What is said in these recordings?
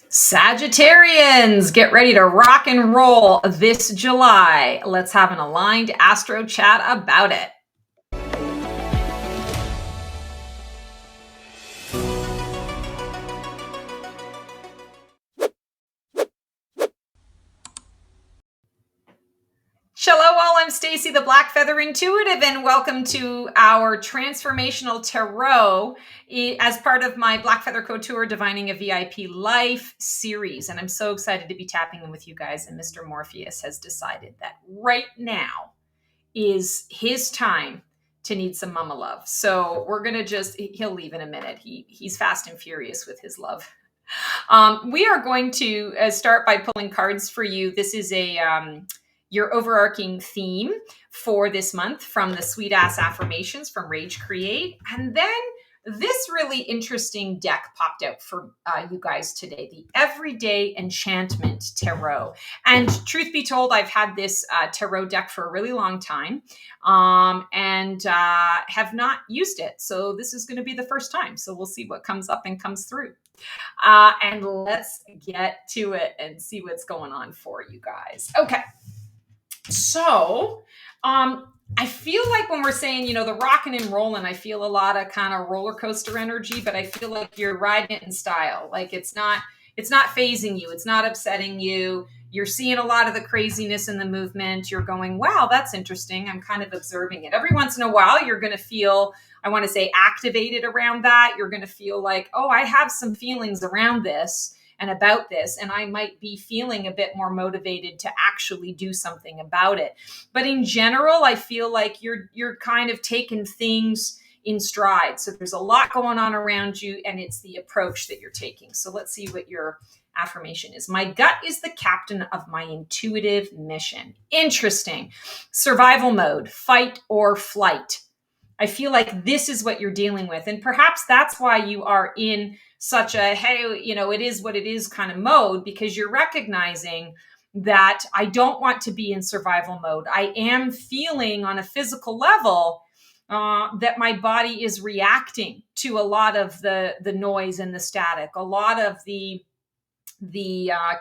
Sagittarians, get ready to rock and roll this July. Let's have an aligned astro chat about it. Hello all, I'm Stacy, the Black Feather Intuitive, and welcome to our Transformational Tarot as part of my Black Feather Couture Divining a VIP Life series. And I'm so excited to be tapping in with you guys. And Mr. Morpheus has decided that right now is his time to need some mama love. So we're going to he'll leave in a minute. He's fast and furious with his love. We are going to start by pulling cards for you. This is your overarching theme for this month from the Sweet Ass Affirmations from Rage Create. And then this really interesting deck popped out for you guys today, the Everyday Enchantment Tarot. And truth be told, I've had this tarot deck for a really long time and have not used it. So this is going to be the first time. So we'll see what comes up and comes through. And let's get to it and see what's going on for you guys. Okay. So, I feel like when we're saying, the rocking and rolling, I feel a lot of kind of roller coaster energy, but I feel like you're riding it in style. Like it's not phasing you. It's not upsetting you. You're seeing a lot of the craziness in the movement. You're going, wow, that's interesting. I'm kind of observing it. Every once in a while, you're going to feel, I want to say, activated around that. You're going to feel like, oh, I have some feelings around this and about this, and I might be feeling a bit more motivated to actually do something about it. But in general, I feel like you're kind of taking things in stride. So there's a lot going on around you, and it's the approach that you're taking. So let's see what your affirmation is. My gut is the captain of my intuitive mission. Interesting. Survival mode, fight or flight. I feel like this is what you're dealing with. And perhaps that's why you are in such a, hey, it is what it is kind of mode, because you're recognizing that I don't want to be in survival mode. I am feeling on a physical level that my body is reacting to a lot of the noise and the static, a lot of the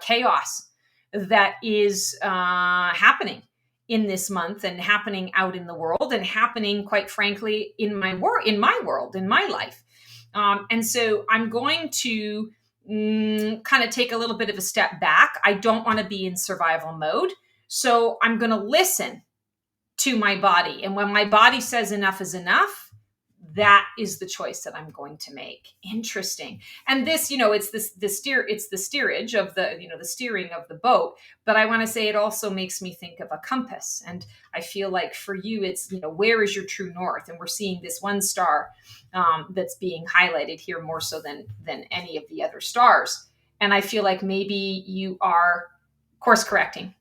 chaos that is happening in this month and happening out in the world and happening, quite frankly, in my world, in my life. And so I'm going to kind of take a little bit of a step back. I don't want to be in survival mode. So I'm going to listen to my body. And when my body says enough is enough, that is the choice that I'm going to make. Interesting. And this, it's the steerage of the steering of the boat. But I want to say it also makes me think of a compass. And I feel like for you, it's, where is your true north? And we're seeing this one star that's being highlighted here more so than any of the other stars. And I feel like maybe you are course correcting.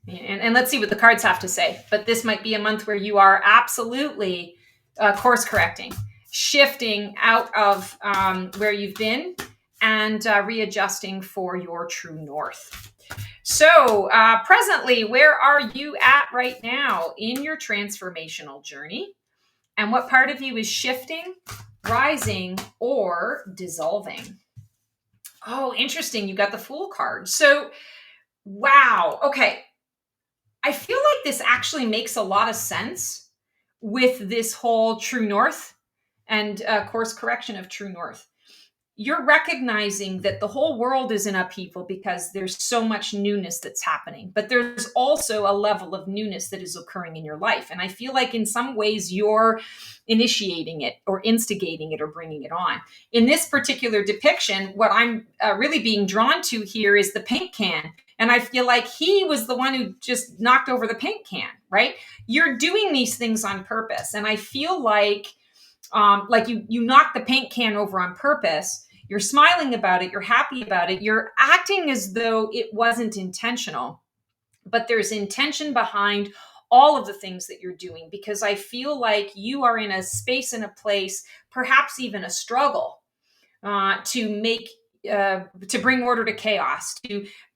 And let's see what the cards have to say. But this might be a month where you are absolutely course correcting, shifting out of where you've been and readjusting for your true north. So presently, where are you at right now in your transformational journey? And what part of you is shifting, rising, or dissolving? Oh, interesting. You got the Fool card. So, wow. Okay. I feel like this actually makes a lot of sense with this whole true north and course correction of true north. You're recognizing that the whole world is in upheaval because there's so much newness that's happening, but there's also a level of newness that is occurring in your life. And I feel like in some ways you're initiating it or instigating it or bringing it on. In this particular depiction, what I'm really being drawn to here is the paint can. And I feel like he was the one who just knocked over the paint can, right? You're doing these things on purpose. And I feel like you knocked the paint can over on purpose. You're smiling about it. You're happy about it. You're acting as though it wasn't intentional, but there's intention behind all of the things that you're doing, because I feel like you are in a space and a place, perhaps even a struggle to bring order to chaos,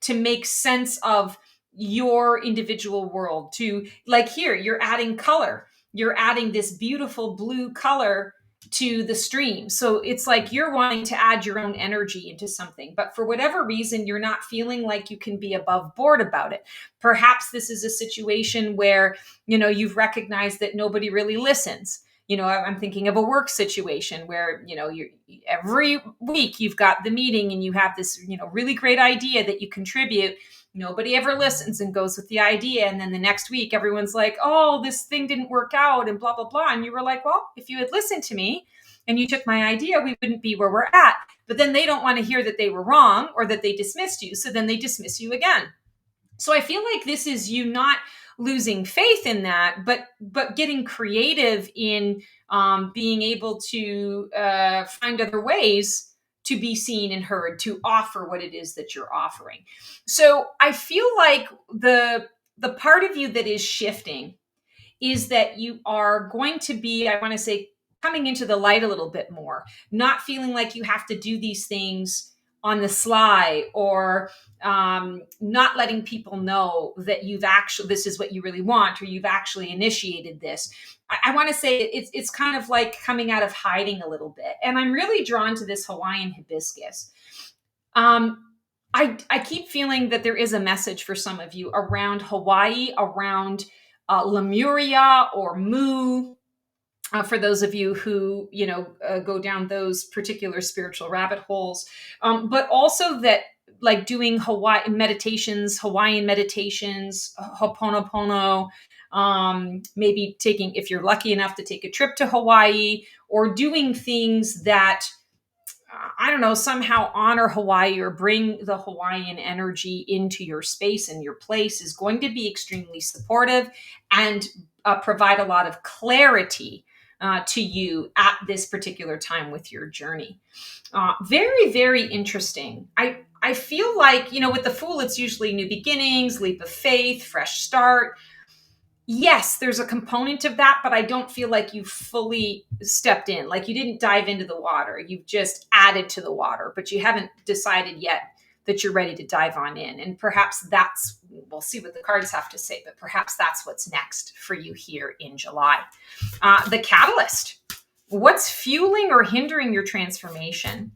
to make sense of your individual world, to, like, here, you're adding color. You're adding this beautiful blue color to the stream. So it's like you're wanting to add your own energy into something, but for whatever reason, you're not feeling like you can be above board about it. Perhaps this is a situation where, you've recognized that nobody really listens. I'm thinking of a work situation where, you every week you've got the meeting and you have this, really great idea that you contribute. Nobody ever listens and goes with the idea. And then the next week, everyone's like, oh, this thing didn't work out and blah, blah, blah. And you were like, well, if you had listened to me and you took my idea, we wouldn't be where we're at. But then they don't want to hear that they were wrong or that they dismissed you. So then they dismiss you again. So I feel like this is you not losing faith in that, but getting creative in being able to find other ways to be seen and heard, to offer what it is that you're offering. So I feel like the part of you that is shifting is that you are going to be, I want to say, coming into the light a little bit more, not feeling like you have to do these things on the sly, or not letting people know that this is what you really want, or you've actually initiated this. I want to say it's kind of like coming out of hiding a little bit. And I'm really drawn to this Hawaiian hibiscus. I keep feeling that there is a message for some of you around Hawaii, around Lemuria or Mu. For those of you who, go down those particular spiritual rabbit holes, but also that like doing Hawaiian meditations, Ho'oponopono, maybe taking, if you're lucky enough to take a trip to Hawaii, or doing things that, I don't know, somehow honor Hawaii or bring the Hawaiian energy into your space and your place, is going to be extremely supportive and provide a lot of clarity to you at this particular time with your journey. Very, very interesting. I feel like, with the Fool, it's usually new beginnings, leap of faith, fresh start. Yes, there's a component of that, but I don't feel like you fully stepped in. Like you didn't dive into the water. You've just added to the water, but you haven't decided yet that you're ready to dive on in. And perhaps we'll see what the cards have to say, but perhaps that's what's next for you here in July. The catalyst. What's fueling or hindering your transformation?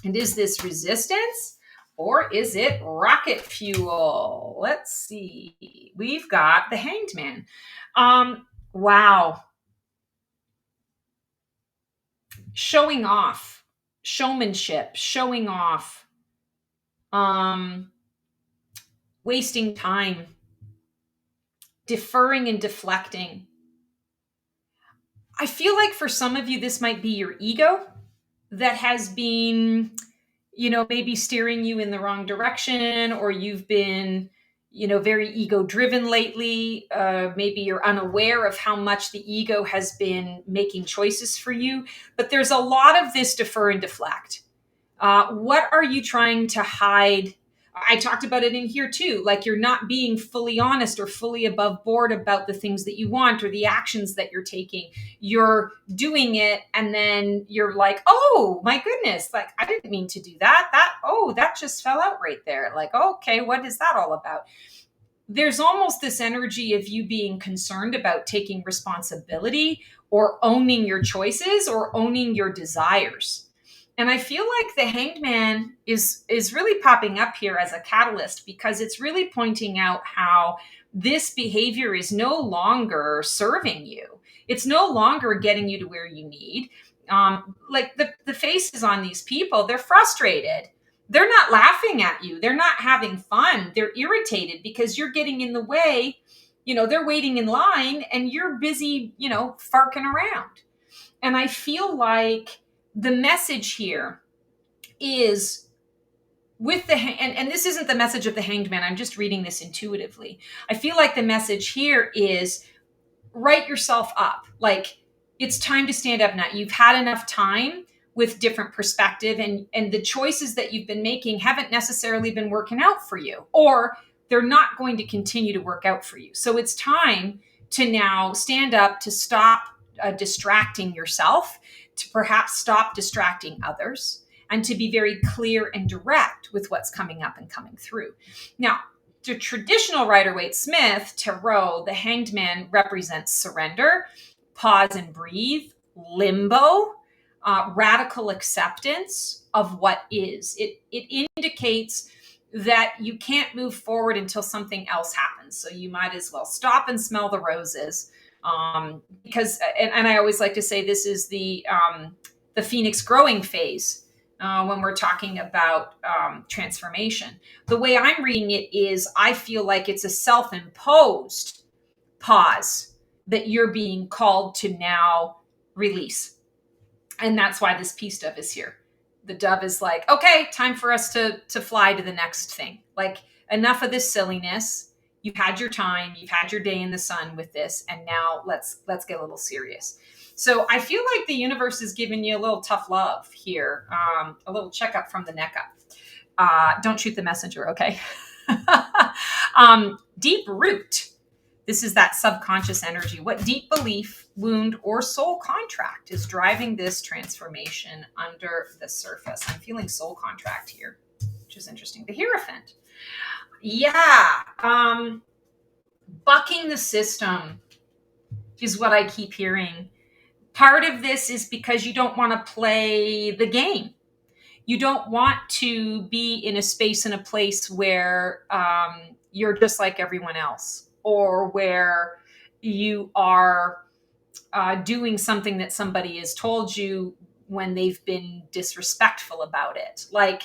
And is this resistance? Or is it rocket fuel? Let's see. We've got the Hanged Man. Wow. Showing off, showmanship, showing off, wasting time, deferring and deflecting. I feel like for some of you, this might be your ego that has been, maybe steering you in the wrong direction, or you've been, very ego driven lately. Maybe you're unaware of how much the ego has been making choices for you, but there's a lot of this defer and deflect. What are you trying to hide? I talked about it in here too. Like you're not being fully honest or fully above board about the things that you want or the actions that you're taking. You're doing it and then you're like, oh my goodness, like I didn't mean to do that. That just fell out right there. Like, okay, what is that all about? There's almost this energy of you being concerned about taking responsibility or owning your choices or owning your desires. And I feel like the Hanged Man is really popping up here as a catalyst, because it's really pointing out how this behavior is no longer serving you. It's no longer getting you to where you need. Like the faces on these people, they're frustrated. They're not laughing at you. They're not having fun. They're irritated because you're getting in the way. They're waiting in line and you're busy, farking around. And I feel like the message here is with and this isn't the message of the Hanged Man. I'm just reading this intuitively. I feel like the message here is write yourself up. Like it's time to stand up now. You've had enough time with different perspective, and the choices that you've been making haven't necessarily been working out for you, or they're not going to continue to work out for you. So it's time to now stand up, to stop distracting yourself, to perhaps stop distracting others, and to be very clear and direct with what's coming up and coming through. Now, the traditional Rider-Waite-Smith tarot, the Hanged Man represents surrender, pause and breathe, limbo, radical acceptance of what is. It indicates that you can't move forward until something else happens. So you might as well stop and smell the roses. Because, and I always like to say this is the phoenix growing phase when we're talking about transformation. The way I'm reading it is I feel like it's a self-imposed pause that you're being called to now release. And that's why this peace dove is here. The dove is like, okay, time for us to fly to the next thing. Like, enough of this silliness. You've had your time, you've had your day in the sun with this, and now let's get a little serious. So I feel like the universe is giving you a little tough love here, a little checkup from the neck up. Don't shoot the messenger, okay? Deep root. This is that subconscious energy. What deep belief, wound, or soul contract is driving this transformation under the surface? I'm feeling soul contract here, which is interesting. The Hierophant. Yeah. Bucking the system is what I keep hearing. Part of this is because you don't want to play the game. You don't want to be in a space and a place where you're just like everyone else, or where you are doing something that somebody has told you when they've been disrespectful about it. Like,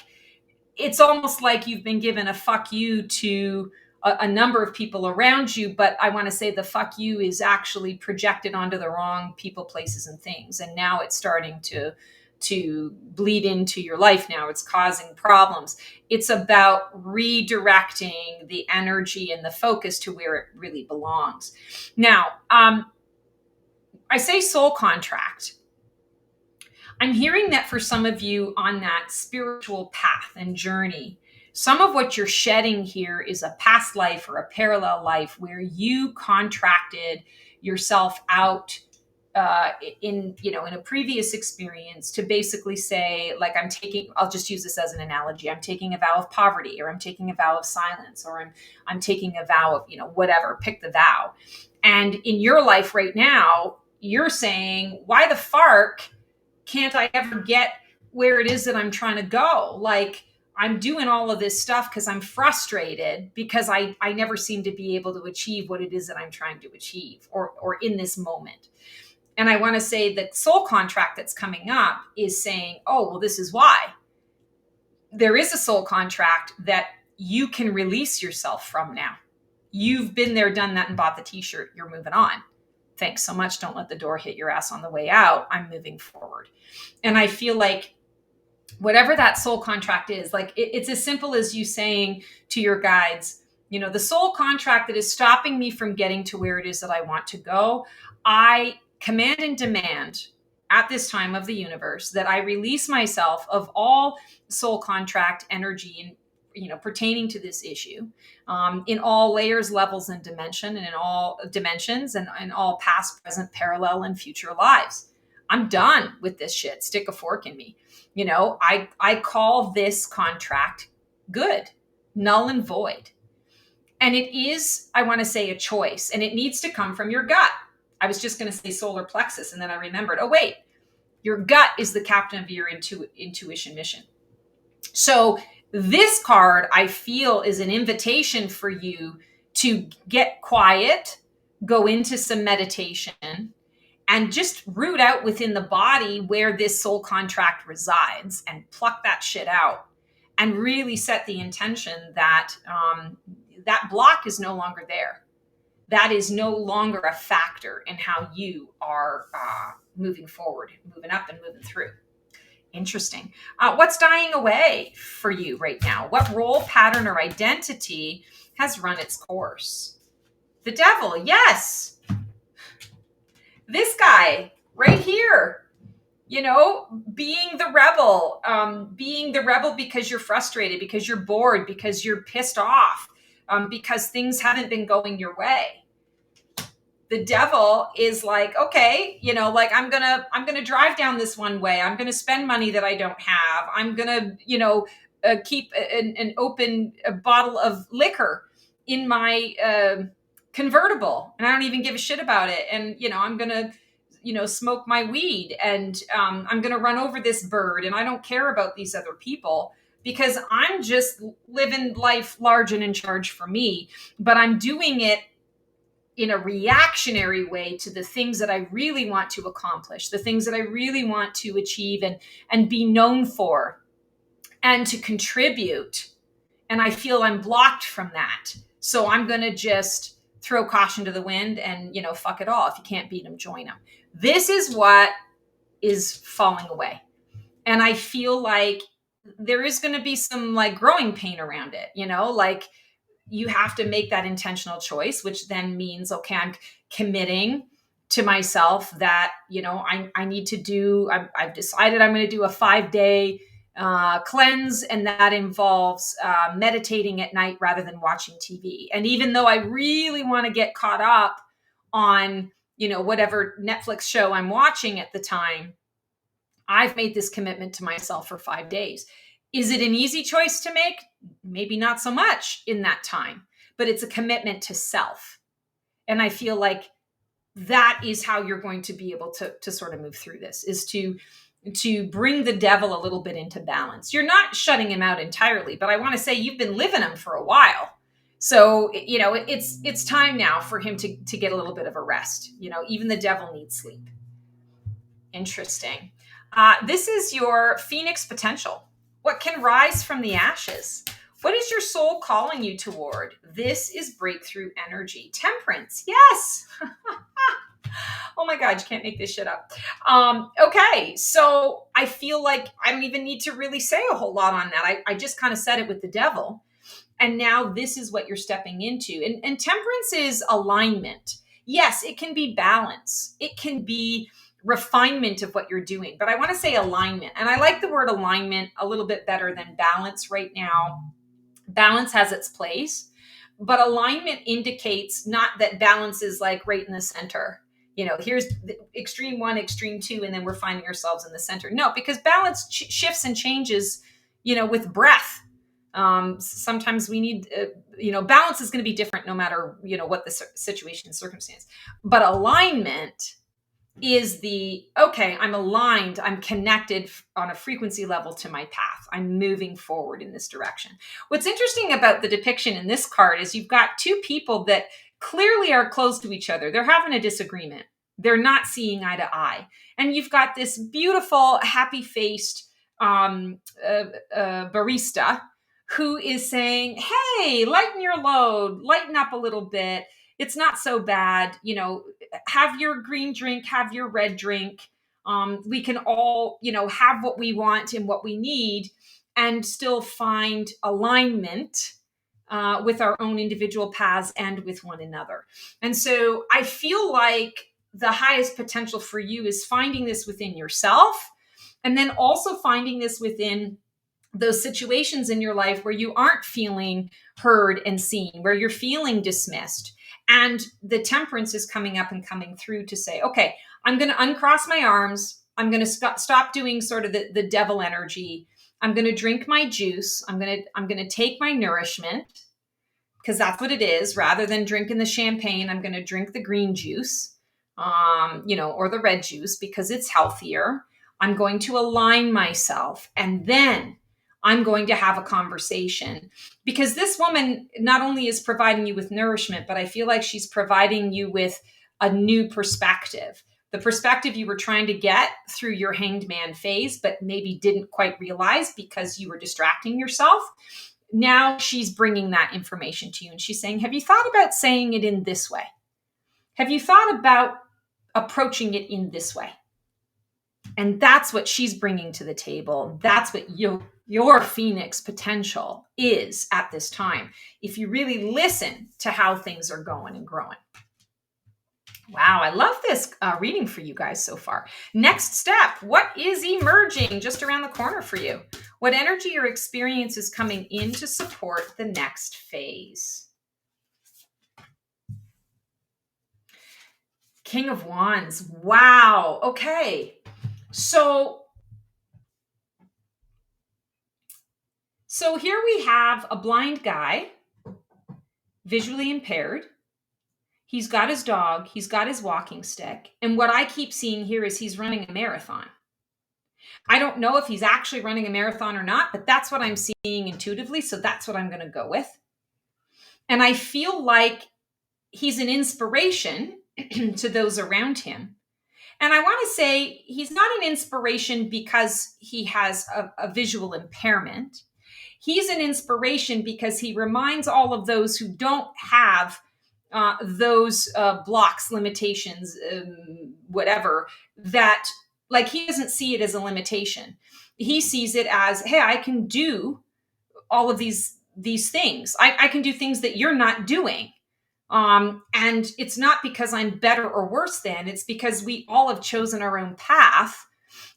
it's almost like you've been given a fuck you to a number of people around you, but I want to say the fuck you is actually projected onto the wrong people, places, and things. And now it's starting to bleed into your life. Now it's causing problems. It's about redirecting the energy and the focus to where it really belongs. Now, I say soul contract. I'm hearing that for some of you on that spiritual path and journey, some of what you're shedding here is a past life or a parallel life where you contracted yourself out in a previous experience to basically say, like, I'll just use this as an analogy. I'm taking a vow of poverty, or I'm taking a vow of silence, or I'm taking a vow of, whatever, pick the vow. And in your life right now, you're saying, why the fark can't I ever get where it is that I'm trying to go? Like, I'm doing all of this stuff because I'm frustrated because I never seem to be able to achieve what it is that I'm trying to achieve, or in this moment. And I want to say that soul contract that's coming up is saying, oh, well, this is why. There is a soul contract that you can release yourself from now. You've been there, done that, and bought the t-shirt. You're moving on. Thanks so much. Don't let the door hit your ass on the way out. I'm moving forward. And I feel like whatever that soul contract is, like it's as simple as you saying to your guides, the soul contract that is stopping me from getting to where it is that I want to go, I command and demand at this time of the universe that I release myself of all soul contract energy and pertaining to this issue, in all layers, levels, and dimension, and in all dimensions, and in all past, present, parallel, and future lives. I'm done with this shit. Stick a fork in me. I call this contract good, null and void. And it is, I want to say, a choice, and it needs to come from your gut. I was just going to say solar plexus, and then I remembered, oh, wait, your gut is the captain of your intuition mission. So this card, I feel, is an invitation for you to get quiet, go into some meditation, and just root out within the body where this soul contract resides and pluck that shit out and really set the intention that that block is no longer there. That is no longer a factor in how you are moving forward, moving up, and moving through. Interesting. What's dying away for you right now? What role, pattern, or identity has run its course? The devil, yes. This guy right here, being the rebel because you're frustrated, because you're bored, because you're pissed off, because things haven't been going your way. The devil is like, okay, I'm gonna drive down this one way. I'm gonna spend money that I don't have. I'm gonna, keep an open bottle of liquor in my convertible, and I don't even give a shit about it. And I'm gonna smoke my weed, and I'm going to run over this bird, and I don't care about these other people because I'm just living life large and in charge for me. But I'm doing it in a reactionary way to the things that I really want to accomplish, the things that I really want to achieve and be known for and to contribute. And I feel I'm blocked from that. So I'm going to just throw caution to the wind and, fuck it all. If you can't beat them, join them. This is what is falling away. And I feel like there is going to be some like growing pain around it, like you have to make that intentional choice, which then means, okay, I'm committing to myself that, I need to do, I've decided I'm going to do a 5-day cleanse. And that involves meditating at night rather than watching TV. And even though I really want to get caught up on, whatever Netflix show I'm watching at the time, I've made this commitment to myself for 5 days. Is it an easy choice to make? Maybe not so much in that time, but it's a commitment to self. And I feel like that is how you're going to be able to sort of move through this, is to bring the devil a little bit into balance. You're not shutting him out entirely, but I want to say you've been living him for a while. So, it's time now for him to get a little bit of a rest. Even the devil needs sleep. Interesting. This is your Phoenix potential. What can rise from the ashes? What is your soul calling you toward? This is breakthrough energy. Temperance. Yes. Oh my God, you can't make this shit up. Okay, so I feel like I don't even need to really say a whole lot on that. I just kind of said it with the devil. And now this is what you're stepping into. And temperance is alignment. Yes, it can be balance. It can be refinement of what you're doing. But I want to say alignment. And I like the word alignment a little bit better than balance right now. Balance has its place, but alignment indicates not that balance is like right in the center. Here's the extreme 1, extreme 2, and then we're finding ourselves in the center. No, because balance shifts and changes, with breath. Sometimes we need, balance is going to be different no matter, what the situation and circumstance. But alignment is okay, I'm aligned, I'm connected on a frequency level to my path. I'm moving forward in this direction. What's interesting about the depiction in this card is you've got two people that clearly are close to each other. They're having a disagreement. They're not seeing eye to eye. And you've got this beautiful, happy-faced barista who is saying, hey, lighten your load, lighten up a little bit. It's not so bad. Have your green drink, have your red drink. We can all, have what we want and what we need and still find alignment with our own individual paths and with one another. And so I feel like the highest potential for you is finding this within yourself, and then also finding this within those situations in your life where you aren't feeling heard and seen, where you're feeling dismissed. And the temperance is coming up and coming through to say, okay, I'm going to uncross my arms. I'm going to stop doing sort of the devil energy. I'm going to drink my juice. I'm going to take my nourishment, because that's what it is. Rather than drinking the champagne, I'm going to drink the green juice, or the red juice, because it's healthier. I'm going to align myself, and then I'm going to have a conversation, because this woman not only is providing you with nourishment, but I feel like she's providing you with a new perspective. The perspective you were trying to get through your hanged man phase, but maybe didn't quite realize because you were distracting yourself. Now she's bringing that information to you, and she's saying, have you thought about saying it in this way? Have you thought about approaching it in this way? And that's what she's bringing to the table. That's what your Phoenix potential is at this time, if you really listen to how things are going and growing. Wow, I love this reading for you guys so far. Next step, what is emerging just around the corner for you? What energy or experience is coming in to support the next phase? King of Wands. Wow. Okay. So here we have a blind guy, visually impaired. He's got his dog, he's got his walking stick. And what I keep seeing here is he's running a marathon. I don't know if he's actually running a marathon or not, but that's what I'm seeing intuitively. So that's what I'm going to go with. And I feel like he's an inspiration to those around him. And I want to say he's not an inspiration because he has a visual impairment. He's an inspiration because he reminds all of those who don't have those blocks, limitations, whatever, that like he doesn't see it as a limitation. He sees it as, hey, I can do all of these things. I can do things that you're not doing. And it's not because I'm better or worse than, it's because we all have chosen our own path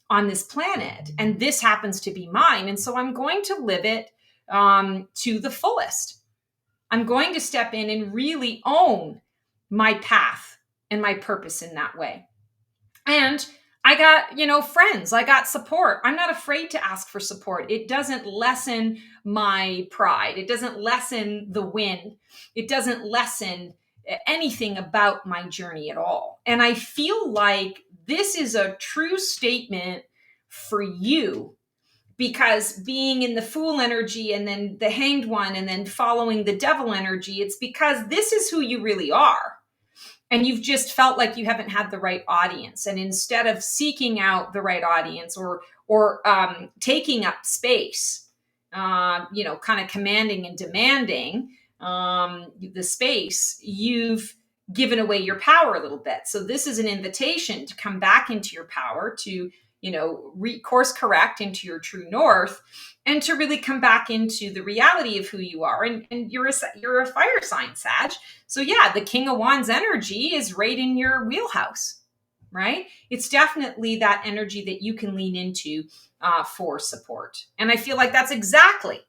on this planet. And this happens to be mine. And so I'm going to live it to the fullest. I'm going to step in and really own my path and my purpose in that way. And I got, friends, I got support. I'm not afraid to ask for support. It doesn't lessen my pride. It doesn't lessen the win. It doesn't lessen anything about my journey at all. And I feel like this is a true statement for you, because being in the Fool energy and then the Hanged One and then following the Devil energy, it's because this is who you really are. And you've just felt like you haven't had the right audience. And instead of seeking out the right audience or taking up space, kind of commanding and demanding the space, you've given away your power a little bit. So this is an invitation to come back into your power, to course correct into your true north, and to really come back into the reality of who you are. And you're a fire sign, Sag. So yeah, the King of Wands energy is right in your wheelhouse, right? It's definitely that energy that you can lean into for support. And I feel like that's exactly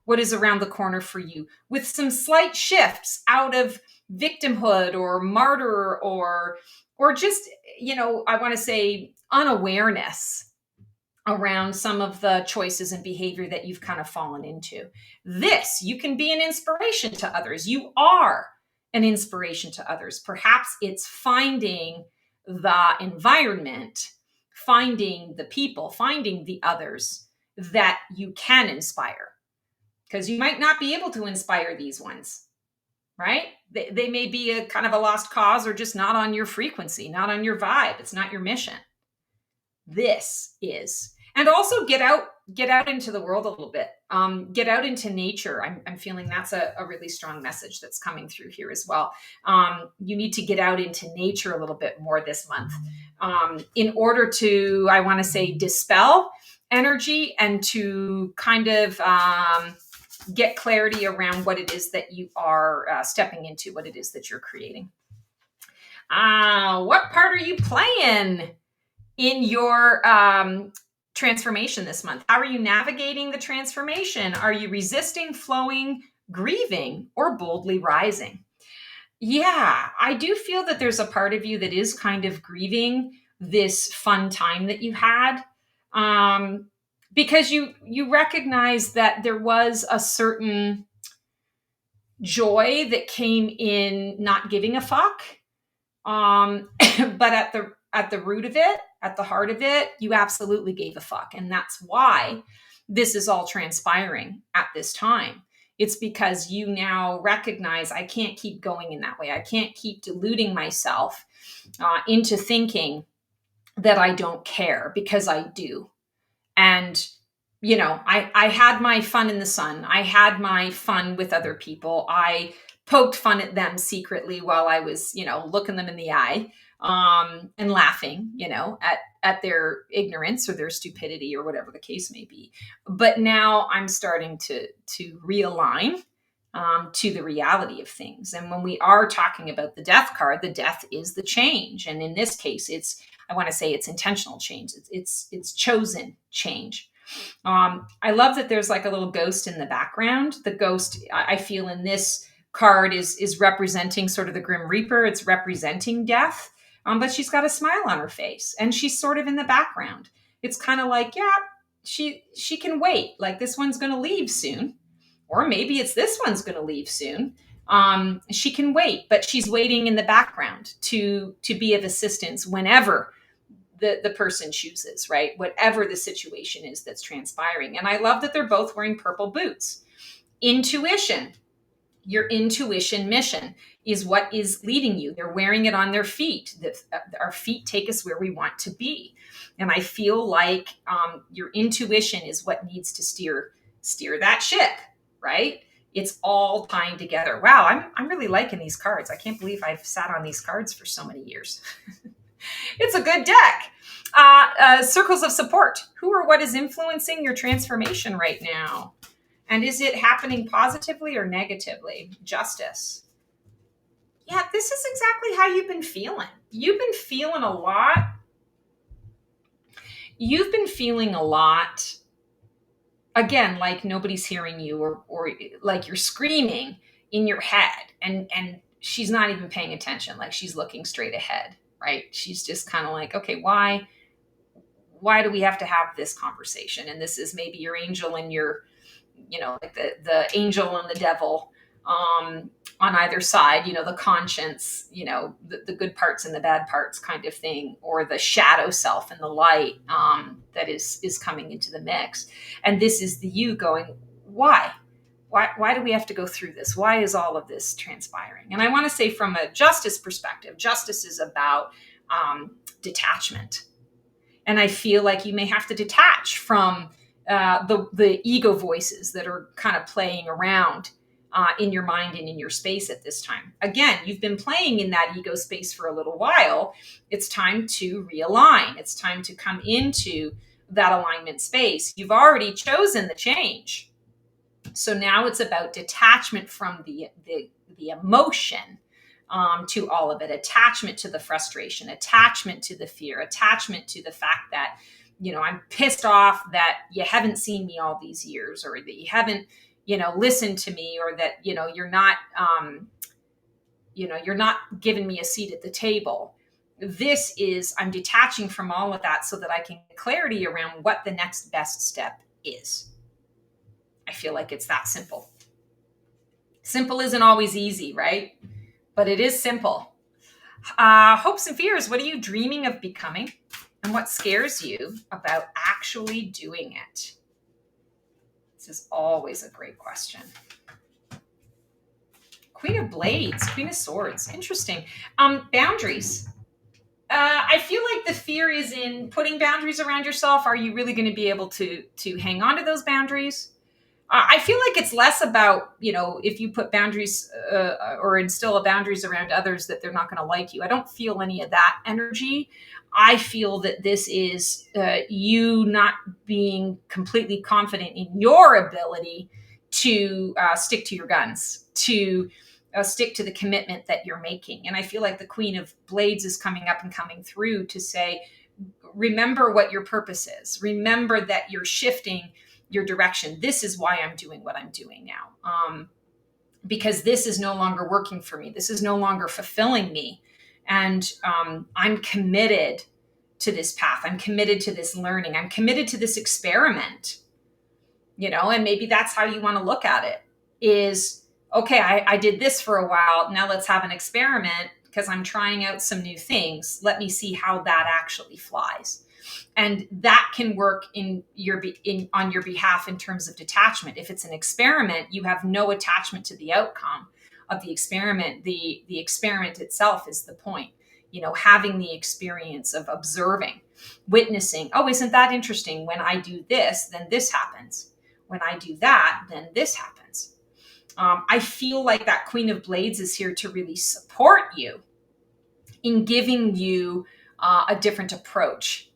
what is around the corner for you, with some slight shifts out of victimhood or martyr or just, I want to say unawareness around some of the choices and behavior that you've kind of fallen into. You can be an inspiration to others. You are an inspiration to others. Perhaps it's finding the environment, finding the people, finding the others that you can inspire. Because you might not be able to inspire these ones, right? They may be a kind of a lost cause, or just not on your frequency, not on your vibe. It's not your mission. This is. And also get out into the world a little bit. Get out into nature. I'm feeling that's a really strong message that's coming through here as well. You need to get out into nature a little bit more this month in order to, I want to say, dispel energy and to kind of get clarity around what it is that you are stepping into, what it is that you're creating. What part are you playing in your transformation this month? How are you navigating the transformation? Are you resisting, flowing, grieving, or boldly rising? Yeah, I do feel that there's a part of you that is kind of grieving this fun time that you had. Because you recognize that there was a certain joy that came in not giving a fuck. But at the root of it, at the heart of it, you absolutely gave a fuck. And that's why this is all transpiring at this time. It's because you now recognize, I can't keep going in that way. I can't keep deluding myself into thinking that I don't care, because I do. And, I had my fun in the sun. I had my fun with other people. I poked fun at them secretly while I was, looking them in the eye and laughing, at their ignorance or their stupidity or whatever the case may be. But now I'm starting to realign to the reality of things. And when we are talking about the death card, the death is the change. And in this case, I want to say it's intentional change. It's chosen change. I love that there's like a little ghost in the background. The ghost, I feel in this card is representing sort of the Grim Reaper. It's representing death, but she's got a smile on her face and she's sort of in the background. It's kind of like, yeah, she can wait. Like this one's going to leave soon, or maybe it's this one's going to leave soon. She can wait, but she's waiting in the background to be of assistance whenever the person chooses, right? Whatever the situation is that's transpiring. And I love that they're both wearing purple boots. Intuition, your intuition mission is what is leading you. They're wearing it on their feet. Our feet take us where we want to be. And I feel like your intuition is what needs to steer that ship, right? It's all tying together. Wow, I'm really liking these cards. I can't believe I've sat on these cards for so many years. It's a good deck. Circles of support. Who or what is influencing your transformation right now? And is it happening positively or negatively? Justice. Yeah, this is exactly how you've been feeling. You've been feeling a lot. You've been feeling a lot. Again, like nobody's hearing you, or like you're screaming in your head, and she's not even paying attention. Like she's looking straight ahead, right? She's just kind of like, okay, why do we have to have this conversation? And this is maybe your angel and your, like the angel and the devil on either side, the conscience, the good parts and the bad parts kind of thing, or the shadow self and the light that is coming into the mix. And this is the you going, why do we have to go through this? Why is all of this transpiring? And I want to say, from a justice perspective, justice is about detachment. And I feel like you may have to detach from the ego voices that are kind of playing around in your mind and in your space at this time. Again, you've been playing in that ego space for a little while. It's time to realign. It's time to come into that alignment space. You've already chosen the change. So now it's about detachment from the emotion to all of it, attachment to the frustration, attachment to the fear, attachment to the fact that, I'm pissed off that you haven't seen me all these years, or that you haven't, listened to me, or that, you're not giving me a seat at the table. This is, I'm detaching from all of that so that I can get clarity around what the next best step is. I feel like it's that simple. Simple isn't always easy, right? But it is simple. Hopes and fears. What are you dreaming of becoming? And what scares you about actually doing it? This is always a great question. Queen of Blades, Queen of Swords. Interesting. Boundaries. I feel like the fear is in putting boundaries around yourself. Are you really going to be able to hang on to those boundaries? I feel like it's less about, if you put boundaries or instill boundaries around others, that they're not going to like you. I don't feel any of that energy. I feel that this is you not being completely confident in your ability to stick to your guns, to stick to the commitment that you're making. And I feel like the Queen of Blades is coming up and coming through to say, remember what your purpose is. Remember that you're shifting your direction. This is why I'm doing what I'm doing now. Because this is no longer working for me. This is no longer fulfilling me. And I'm committed to this path. I'm committed to this learning. I'm committed to this experiment. And maybe that's how you want to look at it is, okay, I did this for a while. Now let's have an experiment because I'm trying out some new things. Let me see how that actually flies. And that can work on your behalf in terms of detachment. If it's an experiment, you have no attachment to the outcome of the experiment. The experiment itself is the point. Having the experience of observing, witnessing. Oh, isn't that interesting? When I do this, then this happens. When I do that, then this happens. I feel like that Queen of Blades is here to really support you in giving you a different approach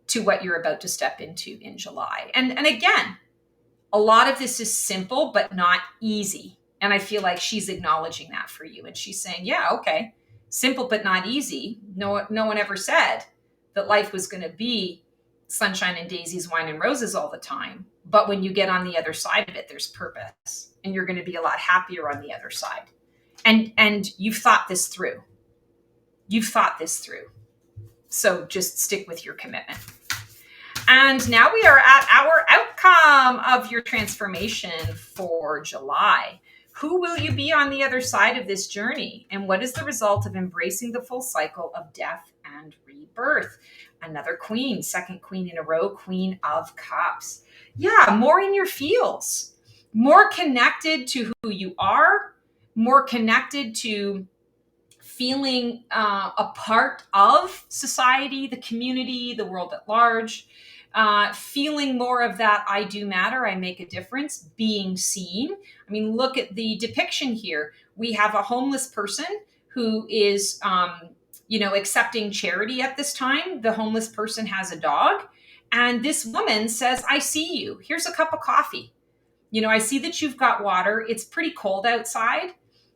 to what you're about to step into in July. And again, a lot of this is simple, but not easy. And I feel like she's acknowledging that for you. And she's saying, yeah, okay, simple, but not easy. No one ever said that life was going to be sunshine and daisies, wine and roses all the time. But when you get on the other side of it, there's purpose, and you're going to be a lot happier on the other side. And you've thought this through. You've thought this through. So just stick with your commitment. And now we are at our outcome of your transformation for July. Who will you be on the other side of this journey? And what is the result of embracing the full cycle of death and rebirth? Another queen, second queen in a row, Queen of Cups. Yeah, more in your feels, more connected to who you are, more connected to feeling a part of society, the community, the world at large, feeling more of that I do matter, I make a difference, being seen. I mean, look at the depiction here. We have a homeless person who is, accepting charity at this time. The homeless person has a dog. And this woman says, I see you. Here's a cup of coffee. I see that you've got water. It's pretty cold outside.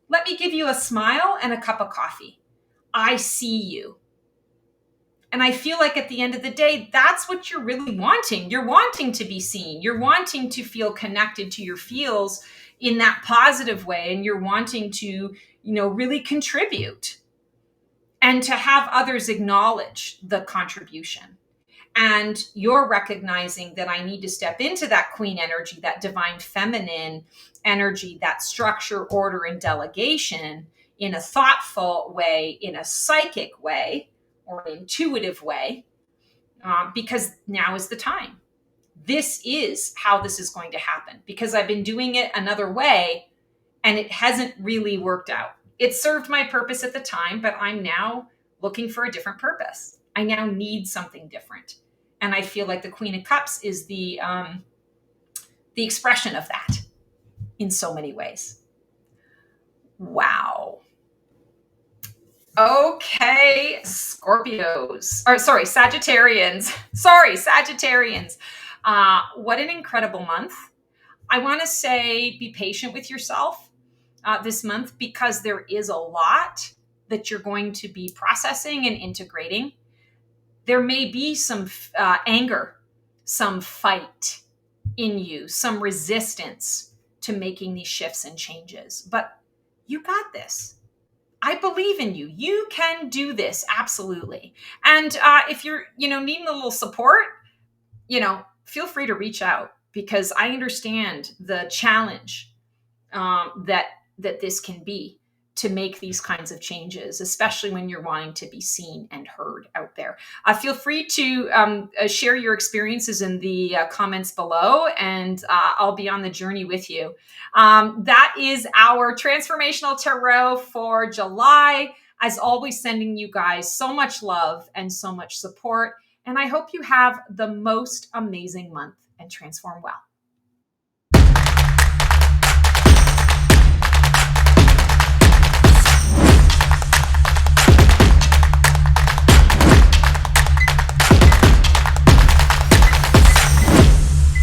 Let me give you a smile and a cup of coffee. I see you. And I feel like at the end of the day, that's what you're really wanting. You're wanting to be seen. You're wanting to feel connected to your feels in that positive way. And you're wanting to, really contribute and to have others acknowledge the contribution. And you're recognizing that I need to step into that queen energy, that divine feminine energy, that structure, order, and delegation in a thoughtful way, in a psychic way, or an intuitive way, because now is the time. This is how this is going to happen, because I've been doing it another way and it hasn't really worked out. It served my purpose at the time, but I'm now looking for a different purpose. I now need something different. And I feel like the Queen of Cups is the expression of that in so many ways. Wow. Okay, Sagittarians. Sagittarians. What an incredible month. I want to say be patient with yourself this month, because there is a lot that you're going to be processing and integrating. There may be some anger, some fight in you, some resistance to making these shifts and changes, but you got this. I believe in you. You can do this. Absolutely. And if you're, needing a little support, feel free to reach out, because I understand the challenge that this can be to make these kinds of changes, especially when you're wanting to be seen and heard out there. Feel free to share your experiences in the comments below, and I'll be on the journey with you. That is our Transformational Tarot for July. As always, sending you guys so much love and so much support. And I hope you have the most amazing month and transform well.